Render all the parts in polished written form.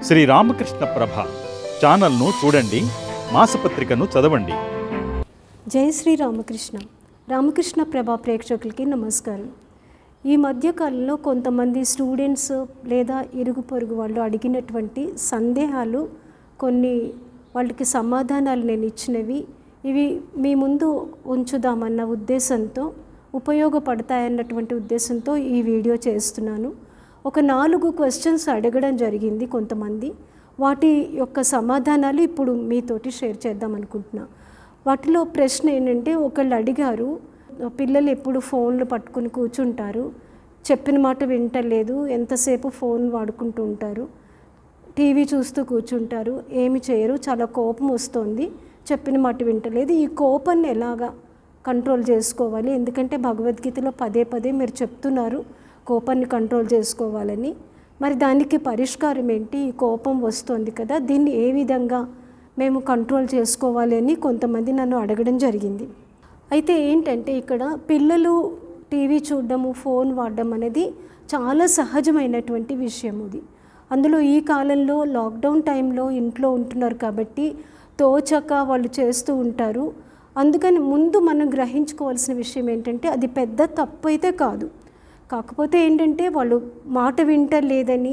శ్రీ రామకృష్ణ ప్రభ ఛానల్ను చూడండి, మాసపత్రికను చదవండి. జై శ్రీ రామకృష్ణ. రామకృష్ణ ప్రభ ప్రేక్షకులకి నమస్కారం. ఈ మధ్యకాలంలో కొంతమంది స్టూడెంట్స్ లేదా ఇరుగు పొరుగు వాళ్ళు అడిగినటువంటి సందేహాలు, కొన్ని వాళ్ళకి సమాధానాలు నేను ఇచ్చినవి, ఇవి మీ ముందు ఉంచుదామన్న ఉద్దేశంతో, ఉపయోగపడతాయన్నటువంటి ఉద్దేశంతో ఈ వీడియో చేస్తున్నాను. ఒక 4 క్వశ్చన్స్ అడగడం జరిగింది కొంతమంది. వాటి యొక్క సమాధానాలు ఇప్పుడు మీతోటి షేర్ చేద్దాం అనుకుంటున్నా. వాటిలో ప్రశ్న ఏంటంటే, ఒకళ్ళు అడిగారు, పిల్లలు ఎప్పుడు ఫోన్లు పట్టుకుని కూర్చుంటారు, చెప్పిన మాట వింటలేదు, ఎంతసేపు ఫోన్ వాడుకుంటూ ఉంటారు, టీవీ చూస్తూ కూర్చుంటారు, ఏమి చేయరు, చాలా కోపం వస్తుంది, చెప్పిన మాట వింటలేదు. ఈ కోపాన్ని ఎలాగా కంట్రోల్ చేసుకోవాలి? ఎందుకంటే భగవద్గీతలో పదే పదే మీరు చెప్తున్నారు కోపాన్ని కంట్రోల్ చేసుకోవాలని. మరి దానికి పరిష్కారం ఏంటి? ఈ కోపం వస్తుంది కదా, దీన్ని ఏ విధంగా మేము కంట్రోల్ చేసుకోవాలి అని కొంతమంది నన్ను అడగడం జరిగింది. అయితే ఏంటంటే, ఇక్కడ పిల్లలు టీవీ చూడడము, ఫోన్ వాడడం అనేది చాలా సహజమైనటువంటి విషయం. ఇది అందులో ఈ కాలంలో లాక్డౌన్ టైంలో ఇంట్లో ఉంటున్నారు కాబట్టి తోచక వాళ్ళు చేస్తూ ఉంటారు. అందుకని ముందు మనం గ్రహించుకోవాల్సిన విషయం ఏంటంటే, అది పెద్ద తప్పు అయితే కాదు. కాకపోతే ఏంటంటే, వాళ్ళు మాట వింటలేదని,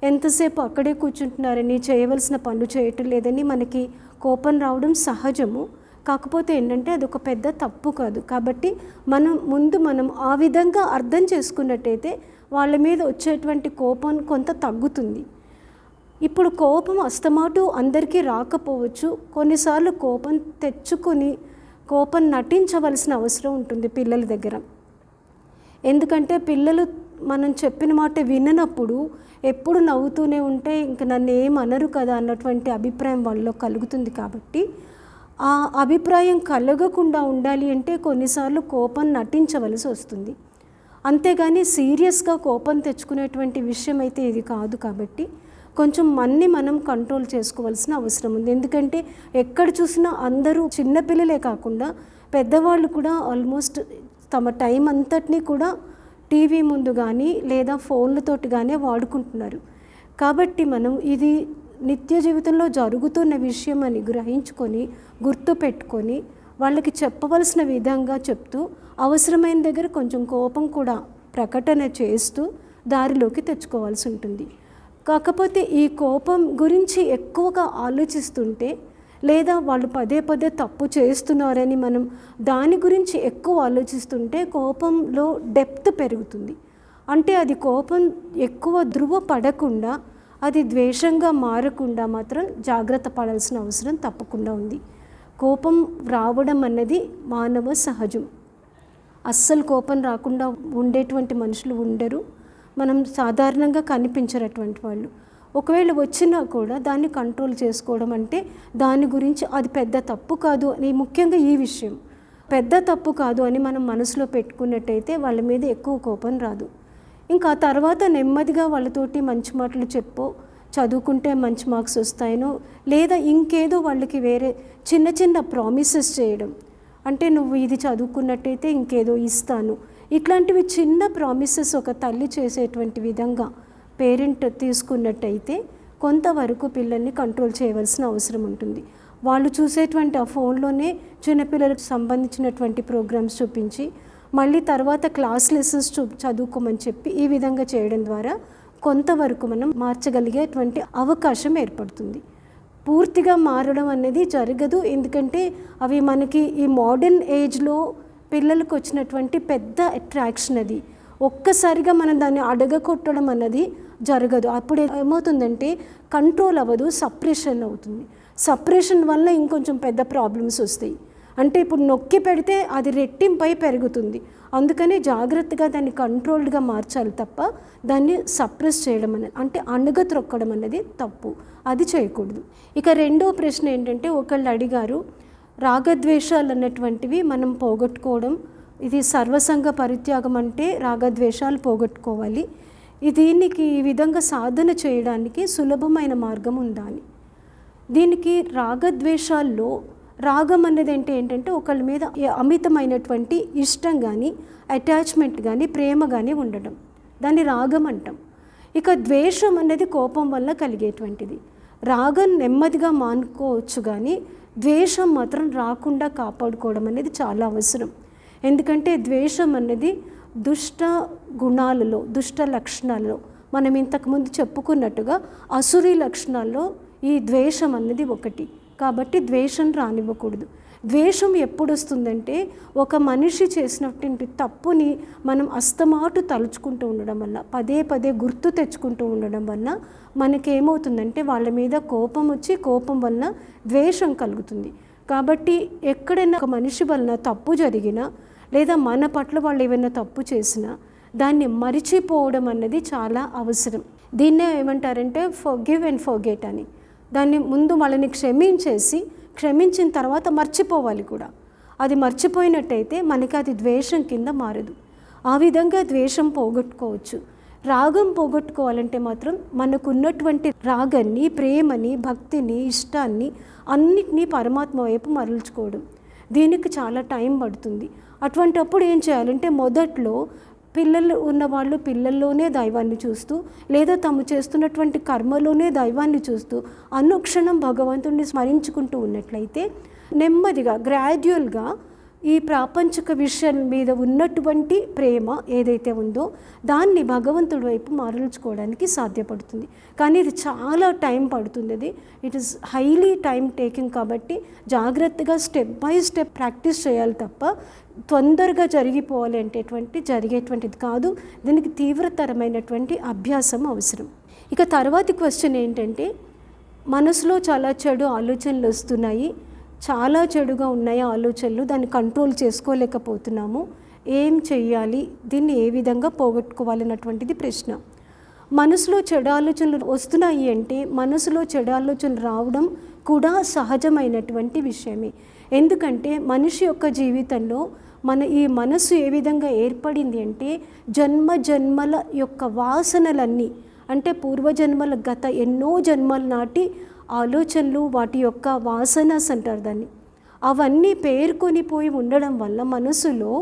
ఎంతసేపు అక్కడే కూర్చుంటున్నారని, చేయవలసిన పనులు చేయటం లేదని మనకి కోపం రావడం సహజము. కాకపోతే ఏంటంటే, అది ఒక పెద్ద తప్పు కాదు. కాబట్టి మనం ఆ విధంగా అర్థం చేసుకున్నట్టయితే వాళ్ళ మీద వచ్చేటువంటి కోపం కొంత తగ్గుతుంది. ఇప్పుడు కోపం అస్తమాటు అందరికీ రాకపోవచ్చు. కొన్నిసార్లు కోపం తెచ్చుకొని కోపం నటించవలసిన అవసరం ఉంటుంది పిల్లల దగ్గర. ఎందుకంటే పిల్లలు మనం చెప్పిన మాట విననప్పుడు ఎప్పుడు నవ్వుతూనే ఉంటే ఇంక నన్ను ఏమనరు కదా అన్నటువంటి అభిప్రాయం వాళ్ళలో కలుగుతుంది. కాబట్టి ఆ అభిప్రాయం కలగకుండా ఉండాలి అంటే కొన్నిసార్లు కోపం నటించవలసి వస్తుంది. అంతేగాని సీరియస్గా కోపం తెచ్చుకునేటువంటి విషయం అయితే ఇది కాదు. కాబట్టి కొంచెం మనం కంట్రోల్ చేసుకోవాల్సిన అవసరం ఉంది. ఎందుకంటే ఎక్కడ చూసినా అందరూ చిన్నపిల్లలే కాకుండా పెద్దవాళ్ళు కూడా ఆల్మోస్ట్ తమ టైం అంతటినీ కూడా టీవీ ముందు కానీ లేదా ఫోన్లతోటి కానీ వాడుకుంటున్నారు. కాబట్టి మనం ఇది నిత్య జీవితంలో జరుగుతున్న విషయం అని గ్రహించుకొని, గుర్తు పెట్టుకొని, వాళ్ళకి చెప్పవలసిన విధంగా చెప్తూ, అవసరమైన దగ్గర కొంచెం కోపం కూడా ప్రకటన చేస్తూ దారిలోకి తెచ్చుకోవాల్సి ఉంటుంది. కాకపోతే ఈ కోపం గురించి ఎక్కువగా ఆలోచిస్తుంటే, లేదా వాళ్ళు పదే పదే తప్పు చేస్తున్నారని మనం దాని గురించి ఎక్కువ ఆలోచిస్తుంటే కోపంలో డెప్త్ పెరుగుతుంది. అంటే అది కోపం ఎక్కువ ధృవపడకుండా, అది ద్వేషంగా మారకుండా మాత్రం జాగ్రత్త పడాల్సిన అవసరం తప్పకుండా ఉంది. కోపం రావడం అన్నది మానవ సహజం. అస్సలు కోపం రాకుండా ఉండేటువంటి మనుషులు ఉండరు. మనం సాధారణంగా కనిపించరటువంటి వాళ్ళు. ఒకవేళ వచ్చినా కూడా దాన్ని కంట్రోల్ చేసుకోవడం అంటే దాని గురించి అది పెద్ద తప్పు కాదు అని, ముఖ్యంగా ఈ విషయం పెద్ద తప్పు కాదు అని మనం మనసులో పెట్టుకున్నట్టయితే వాళ్ళ మీద ఎక్కువ కోపం రాదు. ఇంకా ఆ తర్వాత నెమ్మదిగా వాళ్ళతోటి మంచి మాటలు చెప్పో, చదువుకుంటే మంచి మార్క్స్ వస్తాయనో, లేదా ఇంకేదో వాళ్ళకి వేరే చిన్న చిన్న ప్రామిసెస్ చేయడం. అంటే నువ్వు ఇది చదువుకున్నట్టయితే ఇంకేదో ఇస్తాను, ఇట్లాంటివి చిన్న ప్రామిసెస్ ఒక తల్లి చేసేటువంటి విధంగా పేరెంట్ తీసుకున్నట్టయితే కొంతవరకు పిల్లల్ని కంట్రోల్ చేయవలసిన అవసరం ఉంటుంది. వాళ్ళు చూసేటువంటి ఆ ఫోన్లోనే చిన్నపిల్లలకు సంబంధించినటువంటి ప్రోగ్రామ్స్ చూపించి, మళ్ళీ తర్వాత క్లాస్ లెసన్స్ చదువుకోమని చెప్పి ఈ విధంగా చేయడం ద్వారా కొంతవరకు మనం మార్చగలిగేటువంటి అవకాశం ఏర్పడుతుంది. పూర్తిగా మారడం అనేది జరగదు. ఎందుకంటే అవి మనకి ఈ మోడర్న్ ఏజ్లో పిల్లలకు వచ్చినటువంటి పెద్ద అట్రాక్షన్. అది ఒక్కసారిగా మనం దాన్ని అడగకొట్టడం అన్నది జరగదు. అప్పుడు ఏమవుతుందంటే కంట్రోల్ అవ్వదు, సప్రెషన్ అవుతుంది. సప్రెషన్ వల్ల ఇంకొంచెం పెద్ద ప్రాబ్లమ్స్ వస్తాయి. అంటే ఇప్పుడు నొక్కి పెడితే అది రెట్టింపై పెరుగుతుంది. అందుకని జాగ్రత్తగా దాన్ని కంట్రోల్డ్గా మార్చాలి తప్ప దాన్ని సప్రెస్ చేయడం అనేది, అంటే అణగత్రొక్కడం అనేది తప్పు. అది చేయకూడదు. ఇక రెండో ప్రశ్న ఏంటంటే, ఒకళ్ళు అడిగారు, రాగద్వేషాలు అన్నటువంటివి మనం పోగొట్టుకోవడం, ఇది సర్వసంగ పరిత్యాగం అంటే రాగద్వేషాలు పోగొట్టుకోవాలి, దీనికి ఈ విధంగా సాధన చేయడానికి సులభమైన మార్గం ఉందా అని. దీనికి రాగద్వేషాల్లో రాగం అనేది ఏంటంటే ఒకళ్ళ మీద అమితమైనటువంటి ఇష్టం కానీ, అటాచ్మెంట్ కానీ, ప్రేమ కానీ ఉండడం, దాన్ని రాగం అంటాం. ఇక ద్వేషం అనేది కోపం వల్ల కలిగేటువంటిది. రాగం నెమ్మదిగా మానుకోవచ్చు, కానీ ద్వేషం మాత్రం రాకుండా కాపాడుకోవడం అనేది చాలా అవసరం. ఎందుకంటే ద్వేషం అనేది దుష్ట గుణాలలో, దుష్ట లక్షణాలలో, మనం ఇంతకుముందు చెప్పుకున్నట్టుగా అసురీ లక్షణాల్లో ఈ ద్వేషం అన్నది ఒకటి. కాబట్టి ద్వేషం రానివ్వకూడదు. ద్వేషం ఎప్పుడు వస్తుందంటే, ఒక మనిషి చేసినటువంటి తప్పుని మనం అస్తమాటు తలుచుకుంటూ ఉండడం వల్ల, పదే పదే గుర్తు తెచ్చుకుంటూ ఉండడం వల్ల మనకేమవుతుందంటే వాళ్ళ మీద కోపం వచ్చి, కోపం వలన ద్వేషం కలుగుతుంది. కాబట్టి ఎక్కడైనా ఒక మనిషి వలన తప్పు జరిగినా, లేదా మన పట్ల వాళ్ళు ఏమైనా తప్పు చేసినా దాన్ని మరిచిపోవడం అన్నది చాలా అవసరం. దీన్నే ఏమంటారంటే ఫర్గివ్ అండ్ ఫర్గెట్ అని. దాన్ని ముందు వాళ్ళని క్షమించిన తర్వాత మర్చిపోవాలి కూడా. అది మర్చిపోయినట్టయితే మనకి అది ద్వేషం కింద మారదు. ఆ విధంగా ద్వేషం పోగొట్టుకోవచ్చు. రాగం పోగొట్టుకోవాలంటే మాత్రం మనకున్నటువంటి రాగాన్ని, ప్రేమని, భక్తిని, ఇష్టాన్ని అన్నిటినీ పరమాత్మ వైపు మరల్చుకోవడం. దీనికి చాలా టైం పడుతుంది. అటువంటప్పుడు ఏం చేయాలంటే, మొదట్లో పిల్లలు ఉన్నవాళ్ళు పిల్లల్లోనే దైవాన్ని చూస్తూ, లేదా తాము చేస్తున్నటువంటి కర్మలోనే దైవాన్ని చూస్తూ అనుక్షణం భగవంతుడిని స్మరించుకుంటూ ఉన్నట్లయితే నెమ్మదిగా, గ్రాడ్యువల్గా ఈ ప్రాపంచిక విషయం మీద ఉన్నటువంటి ప్రేమ ఏదైతే ఉందో దాన్ని భగవంతుడి వైపు మరల్చుకోవడానికి సాధ్యపడుతుంది. కానీ ఇది చాలా టైం పడుతుంది. అది it is highly time taking. కాబట్టి జాగ్రత్తగా స్టెప్ బై స్టెప్ ప్రాక్టీస్ చేయాలి తప్ప తొందరగా జరిగేటువంటిది కాదు. దీనికి తీవ్రతరమైనటువంటి అభ్యాసం అవసరం. ఇక తర్వాతి క్వశ్చన్ ఏంటంటే, మనసులో చాలా చెడు ఆలోచనలు వస్తున్నాయి, చాలా చెడుగా ఉన్నాయి ఆలోచనలు, దాన్ని కంట్రోల్ చేసుకోలేకపోతున్నాము, ఏం చెయ్యాలి, దీన్ని ఏ విధంగా పోగొట్టుకోవాలన్నటువంటిది ప్రశ్న. మనసులో చెడు ఆలోచనలు వస్తున్నాయి అంటే మనసులో చెడు ఆలోచనలు రావడం కూడా సహజమైనటువంటి విషయమే. ఎందుకంటే మనిషి యొక్క జీవితంలో ఈ మనసు ఏ విధంగా ఏర్పడింది అంటే, జన్మల యొక్క వాసనలన్నీ, అంటే పూర్వజన్మల గత ఎన్నో జన్మల నాటి ఆలోచనలు, వాటి యొక్క వాసనస్ అంటారు దాన్ని, అవన్నీ పేర్కొని పోయి ఉండడం వల్ల మనసులో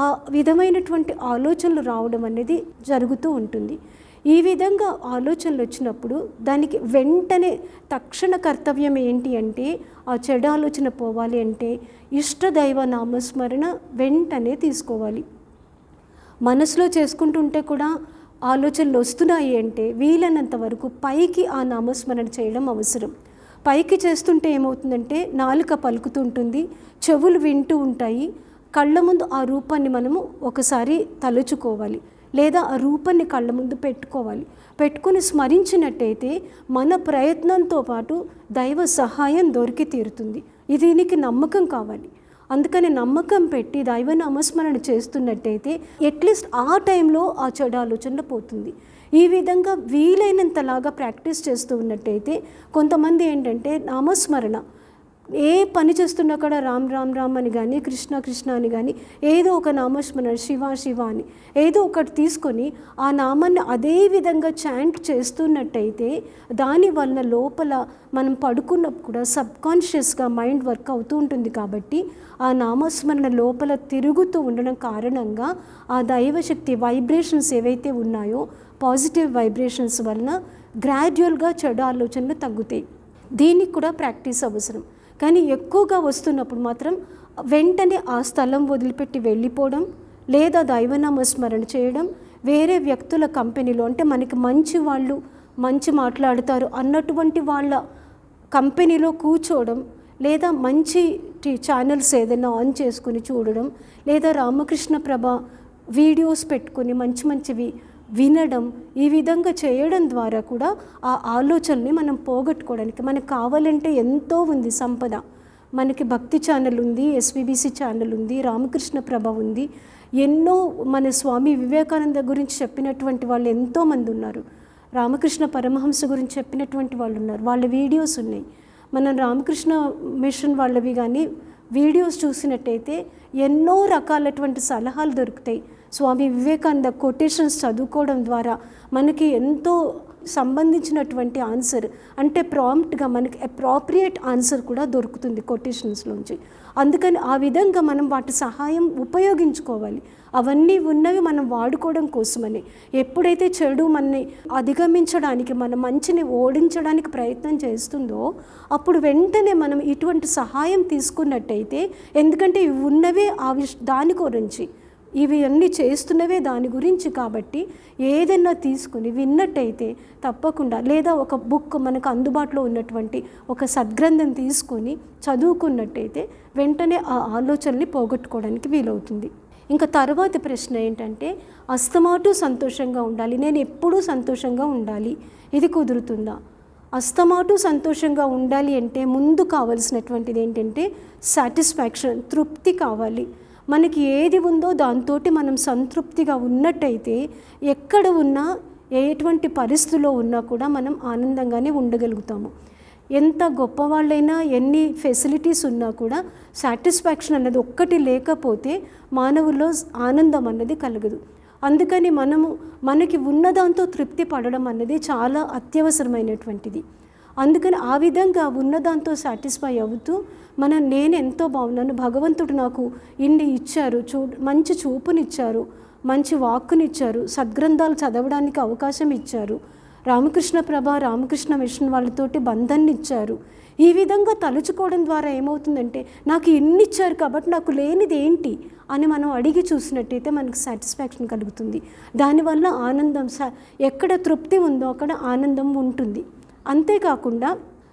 ఆ విధమైనటువంటి ఆలోచనలు రావడం అనేది జరుగుతూ ఉంటుంది. ఈ విధంగా ఆలోచనలు వచ్చినప్పుడు దానికి వెంటనే తక్షణ కర్తవ్యం ఏంటి అంటే, ఆ చెడు ఆలోచన పోవాలి అంటే ఇష్టదైవ నామస్మరణ వెంటనే తీసుకోవాలి. మనసులో చేసుకుంటుంటే కూడా ఆలోచనలు వస్తున్నాయి అంటే వీలైనంత వరకు పైకి ఆ నామస్మరణ చేయడం అవసరం. పైకి చేస్తుంటే ఏమవుతుందంటే, నాలుక పలుకుతుంటుంది, చెవులు వింటూ ఉంటాయి, కళ్ళ ముందు ఆ రూపాన్ని మనము ఒకసారి తలుచుకోవాలి, లేదా ఆ రూపాన్ని కళ్ళ ముందు పెట్టుకొని స్మరించినట్టయితే మన ప్రయత్నంతో పాటు దైవ సహాయం దొరికి తీరుతుంది. దీనికి నమ్మకం కావాలి. అందుకని నమ్మకం పెట్టి దైవ నామస్మరణ చేస్తున్నట్టయితే అట్లీస్ట్ ఆ టైంలో ఆ చెడు ఆలోచనలు పోతుంది. ఈ విధంగా వీలైనంతలాగా ప్రాక్టీస్ చేస్తూ ఉన్నట్టయితే, కొంతమంది ఏంటంటే నామస్మరణ ఏ పని చేస్తున్నా కూడా రామ్ రామ్ రామ్ అని కానీ, కృష్ణ కృష్ణ అని కానీ, ఏదో ఒక నామస్మరణ, శివ శివ అని ఏదో ఒకటి తీసుకొని ఆ నామాన్ని అదే విధంగా చాంట్ చేస్తున్నట్టయితే దానివల్ల లోపల మనం పడుకున్నప్పుడు కూడా సబ్కాన్షియస్గా మైండ్ వర్క్ అవుతూ ఉంటుంది. కాబట్టి ఆ నామస్మరణ లోపల తిరుగుతూ ఉండడం కారణంగా ఆ దైవశక్తి వైబ్రేషన్స్ ఏవైతే ఉన్నాయో, పాజిటివ్ వైబ్రేషన్స్ వలన గ్రాడ్యువల్గా చెడు ఆలోచనలు తగ్గుతాయి. దీనికి కూడా ప్రాక్టీస్ అవసరం. కానీ ఎక్కువగా వస్తున్నప్పుడు మాత్రం వెంటనే ఆ స్థలం వదిలిపెట్టి వెళ్ళిపోవడం, లేదా దైవనామస్మరణ చేయడం, వేరే వ్యక్తుల కంపెనీలో, అంటే మనకి మంచి వాళ్ళు మంచి మాట్లాడుతారు అన్నటువంటి వాళ్ళ కంపెనీలో కూర్చోవడం, లేదా మంచి ఛానల్స్ ఏదైనా ఆన్ చేసుకుని చూడడం, లేదా రామకృష్ణ ప్రభ వీడియోస్ పెట్టుకుని మంచివి వినడం, ఈ విధంగా చేయడం ద్వారా కూడా ఆ ఆలోచనని మనం పోగొట్టుకోవడానికి మనకు కావాలంటే ఎంతో ఉంది సంపద. మనకి భక్తి ఛానల్ ఉంది, ఎస్విబిసి ఛానల్ ఉంది, రామకృష్ణ ప్రభ ఉంది, ఎన్నో మన స్వామి వివేకానంద గురించి చెప్పినటువంటి వాళ్ళు ఎంతోమంది ఉన్నారు, రామకృష్ణ పరమహంస గురించి చెప్పినటువంటి వాళ్ళు ఉన్నారు, వాళ్ళ వీడియోస్ ఉన్నాయి. మనం రామకృష్ణ మిషన్ వాళ్ళవి కానీ వీడియోస్ చూసినట్టయితే ఎన్నో రకాలటువంటి సలహాలు దొరుకుతాయి. స్వామి వివేకానంద కొటేషన్స్ చదువుకోవడం ద్వారా మనకి ఎంతో సంబంధించినటువంటి ఆన్సర్, అంటే ప్రాంప్ట్గా మనకి అప్రాప్రియేట్ ఆన్సర్ కూడా దొరుకుతుంది కొటేషన్స్లోంచి. అందుకని ఆ విధంగా మనం వాటి సహాయం ఉపయోగించుకోవాలి. అవన్నీ ఉన్నవి మనం వాడుకోవడం కోసమని. ఎప్పుడైతే చెడు మనని అధిగమించడానికి, మన మంచిని ఓడించడానికి ప్రయత్నం చేస్తుందో అప్పుడు వెంటనే మనం ఇటువంటి సహాయం తీసుకున్నట్టయితే, ఎందుకంటే ఇవి ఉన్నవే దాని గురించి, ఇవి అన్నీ చేస్తున్నవే దాని గురించి కాబట్టి ఏదైనా తీసుకుని విన్నట్టయితే తప్పకుండా, లేదా ఒక బుక్ మనకు అందుబాటులో ఉన్నటువంటి ఒక సద్గ్రంథం తీసుకొని చదువుకున్నట్టయితే వెంటనే ఆ ఆలోచనల్ని పోగొట్టుకోవడానికి వీలవుతుంది. ఇంకా తర్వాతి ప్రశ్న ఏంటంటే, అస్తమాటు సంతోషంగా ఉండాలి, నేను ఎప్పుడూ సంతోషంగా ఉండాలి, ఇది కుదురుతుందా? అస్తమాటు సంతోషంగా ఉండాలి అంటే ముందు కావాల్సినటువంటిది ఏంటంటే సాటిస్ఫాక్షన్, తృప్తి కావాలి. మనకి ఏది ఉందో దాంతో మనం సంతృప్తిగా ఉన్నట్టయితే ఎక్కడ ఉన్నా, ఎటువంటి పరిస్థితిలో ఉన్నా కూడా మనం ఆనందంగానే ఉండగలుగుతాము. ఎంత గొప్పవాళ్ళైనా, ఎన్ని ఫెసిలిటీస్ ఉన్నా కూడా సాటిస్ఫాక్షన్ అన్నది ఒక్కటి లేకపోతే మానవుల్లో ఆనందం అన్నది కలగదు. అందుకని మనకి ఉన్నదాంతో తృప్తి పడడం అన్నది చాలా అత్యవసరమైనటువంటిది. అందుకని ఆ విధంగా ఉన్నదాంతో సాటిస్ఫై అవుతూ నేను ఎంతో బాగున్నాను, భగవంతుడు నాకు ఇన్ని ఇచ్చారు, మంచి చూపునిచ్చారు, మంచి వాక్కునిచ్చారు, సద్గ్రంథాలు చదవడానికి అవకాశం ఇచ్చారు, రామకృష్ణ ప్రభ, రామకృష్ణ మిషన్ వాళ్ళతోటి బంధాన్ని ఇచ్చారు. ఈ విధంగా తలుచుకోవడం ద్వారా ఏమవుతుందంటే, నాకు ఇన్ని ఇచ్చారు కాబట్టి నాకు లేనిది ఏంటి అని మనం అడిగి చూసినట్టయితే మనకు సాటిస్ఫాక్షన్ కలుగుతుంది. దానివల్ల ఆనందం, ఎక్కడ తృప్తి ఉందో అక్కడ ఆనందం ఉంటుంది. అంతేకాకుండా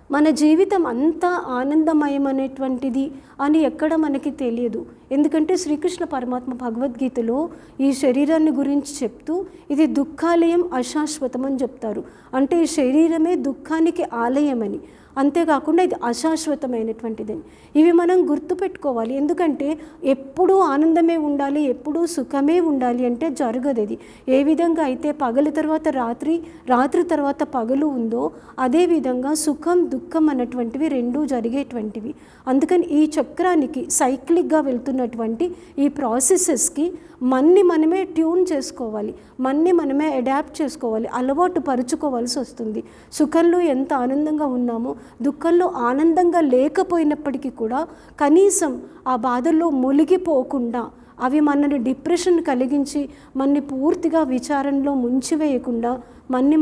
మన జీవితం అంతా ఆనందమయమైనటువంటిది అని ఎక్కడ మనకి తెలియదు. ఎందుకంటే శ్రీకృష్ణ పరమాత్మ భగవద్గీతలో ఈ శరీరాన్ని గురించి చెప్తూ ఇది దుఃఖాలయం అశాశ్వతం అని చెప్తారు. అంటే ఈ శరీరమే దుఃఖానికి ఆలయమని, అంతేకాకుండా ఇది అశాశ్వతమైనటువంటిదని. ఇవి మనం గుర్తుపెట్టుకోవాలి. ఎందుకంటే ఎప్పుడూ ఆనందమే ఉండాలి, ఎప్పుడూ సుఖమే ఉండాలి అంటే జరగదు. అది ఏ విధంగా అయితే పగలు తర్వాత రాత్రి, రాత్రి తర్వాత పగలు ఉందో అదేవిధంగా సుఖం దుఃఖం అన్నటువంటివి రెండూ జరిగేటువంటివి. అందుకని ఈ చక్రానికి సైక్లిక్గా వెళ్తున్నటువంటి ఈ ప్రాసెసెస్కి మనమే ట్యూన్ చేసుకోవాలి, మనమే అడాప్ట్ చేసుకోవాలి, అలవాటు పరుచుకోవాల్సి వస్తుంది. సుఖంలో ఎంత ఆనందంగా ఉన్నామో దుఃఖంలో ఆనందంగా లేకపోయినప్పటికీ కూడా కనీసం ఆ బాధల్లో మునిగిపోకుండా, అవి మనని డిప్రెషన్ కలిగించి మనని పూర్తిగా విచారంలో ముంచివేయకుండా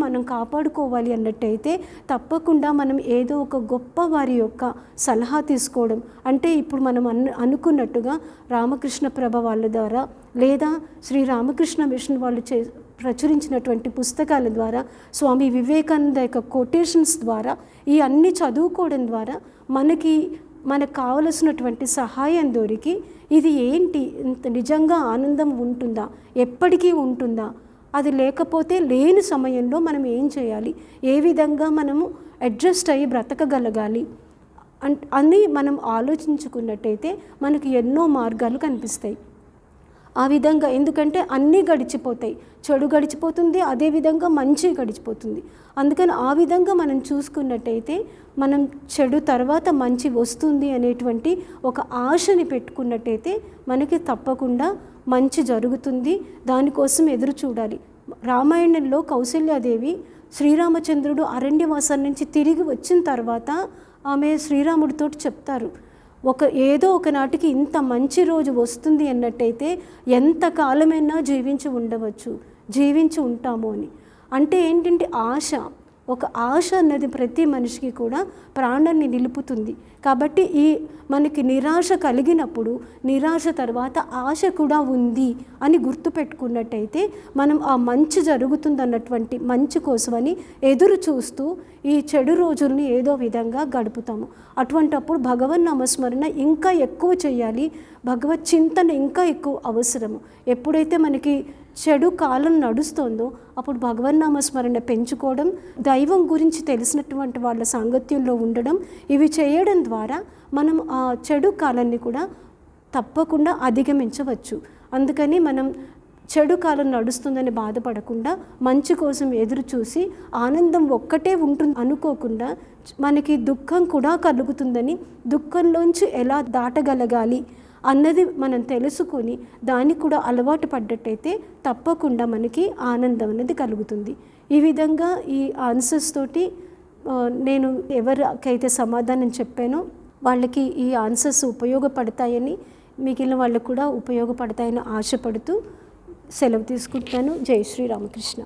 మనం కాపాడుకోవాలి అన్నట్టయితే తప్పకుండా మనం ఏదో ఒక గొప్ప వారి యొక్క సలహా తీసుకోవడం, అంటే ఇప్పుడు మనం అనుకున్నట్టుగా రామకృష్ణ ప్రభ వాళ్ళ ద్వారా, లేదా శ్రీ రామకృష్ణ మిషన్ వాళ్ళు ప్రచురించినటువంటి పుస్తకాల ద్వారా, స్వామి వివేకానంద యొక్క కొటేషన్స్ ద్వారా, ఈ అన్ని చదువుకోవడం ద్వారా మనకు కావలసినటువంటి సహాయం దొరికి ఇది ఏంటి, నిజంగా ఆనందం ఉంటుందా, ఎప్పటికీ ఉంటుందా, అది లేకపోతే లేని సమయంలో మనం ఏం చేయాలి, ఏ విధంగా మనము అడ్జస్ట్ అయ్యి బ్రతకగలగాలి అని మనం ఆలోచించుకున్నట్టయితే మనకి ఎన్నో మార్గాలు కనిపిస్తాయి. ఆ విధంగా, ఎందుకంటే అన్నీ గడిచిపోతాయి, చెడు గడిచిపోతుంది, అదేవిధంగా మంచి గడిచిపోతుంది. అందుకని ఆ విధంగా మనం చూసుకున్నట్టయితే మనం చెడు తర్వాత మంచి వస్తుంది అనేటువంటి ఒక ఆశని పెట్టుకున్నట్టయితే మనకి తప్పకుండా మంచి జరుగుతుంది. దానికోసం ఎదురు చూడాలి. రామాయణంలో కౌసల్యాదేవి శ్రీరామచంద్రుడు అరణ్యవాసం నుంచి తిరిగి వచ్చిన తర్వాత ఆమె శ్రీరాముడితో చెప్తారు, ఏదో ఒకనాటికి ఇంత మంచి రోజు వస్తుంది అన్నట్టయితే ఎంతకాలమైనా జీవించి ఉంటాము అని. అంటే ఏంటంటే ఆశ, ఒక ఆశ అన్నది ప్రతి మనిషికి కూడా ప్రాణాన్ని నిలుపుతుంది. కాబట్టి మనకి నిరాశ కలిగినప్పుడు నిరాశ తర్వాత ఆశ కూడా ఉంది అని గుర్తుపెట్టుకున్నట్టయితే మనం ఆ మంచి జరుగుతుందన్నటువంటి మంచి కోసమని ఎదురు చూస్తూ ఈ చెడు రోజుల్ని ఏదో విధంగా గడుపుతాము. అటువంటప్పుడు భగవన్ నామస్మరణ ఇంకా ఎక్కువ చేయాలి, భగవత్ చింతన ఇంకా ఎక్కువ అవసరము. ఎప్పుడైతే మనకి చెడు కాలం నడుస్తుందో అప్పుడు భగవన్నామస్మరణ పెంచుకోవడం, దైవం గురించి తెలిసినటువంటి వాళ్ళ సాంగత్యంలో ఉండడం, ఇవి చేయడం ద్వారా మనం ఆ చెడు కాలాన్ని కూడా తప్పకుండా అధిగమించవచ్చు. అందుకని మనం చెడు కాలం నడుస్తుందని బాధపడకుండా మంచి కోసం ఎదురు చూసి ఆనందం ఒక్కటే ఉంటుంది అనుకోకుండా మనకి దుఃఖం కూడా కలుగుతుందని, దుఃఖంలోంచి ఎలా దాటగలగాలి అన్నది మనం తెలుసుకొని దానికి కూడా అలవాటు పడ్డట్టయితే తప్పకుండా మనకి ఆనందం అనేది కలుగుతుంది. ఈ విధంగా ఈ ఆన్సర్స్ తోటి నేను ఎవరికైతే సమాధానం చెప్పానో వాళ్ళకి ఈ ఆన్సర్స్ ఉపయోగపడతాయని, మిగిలిన వాళ్ళకు కూడా ఉపయోగపడతాయని ఆశపడుతూ సెలవు తీసుకుంటున్నాను. జై శ్రీ రామకృష్ణ.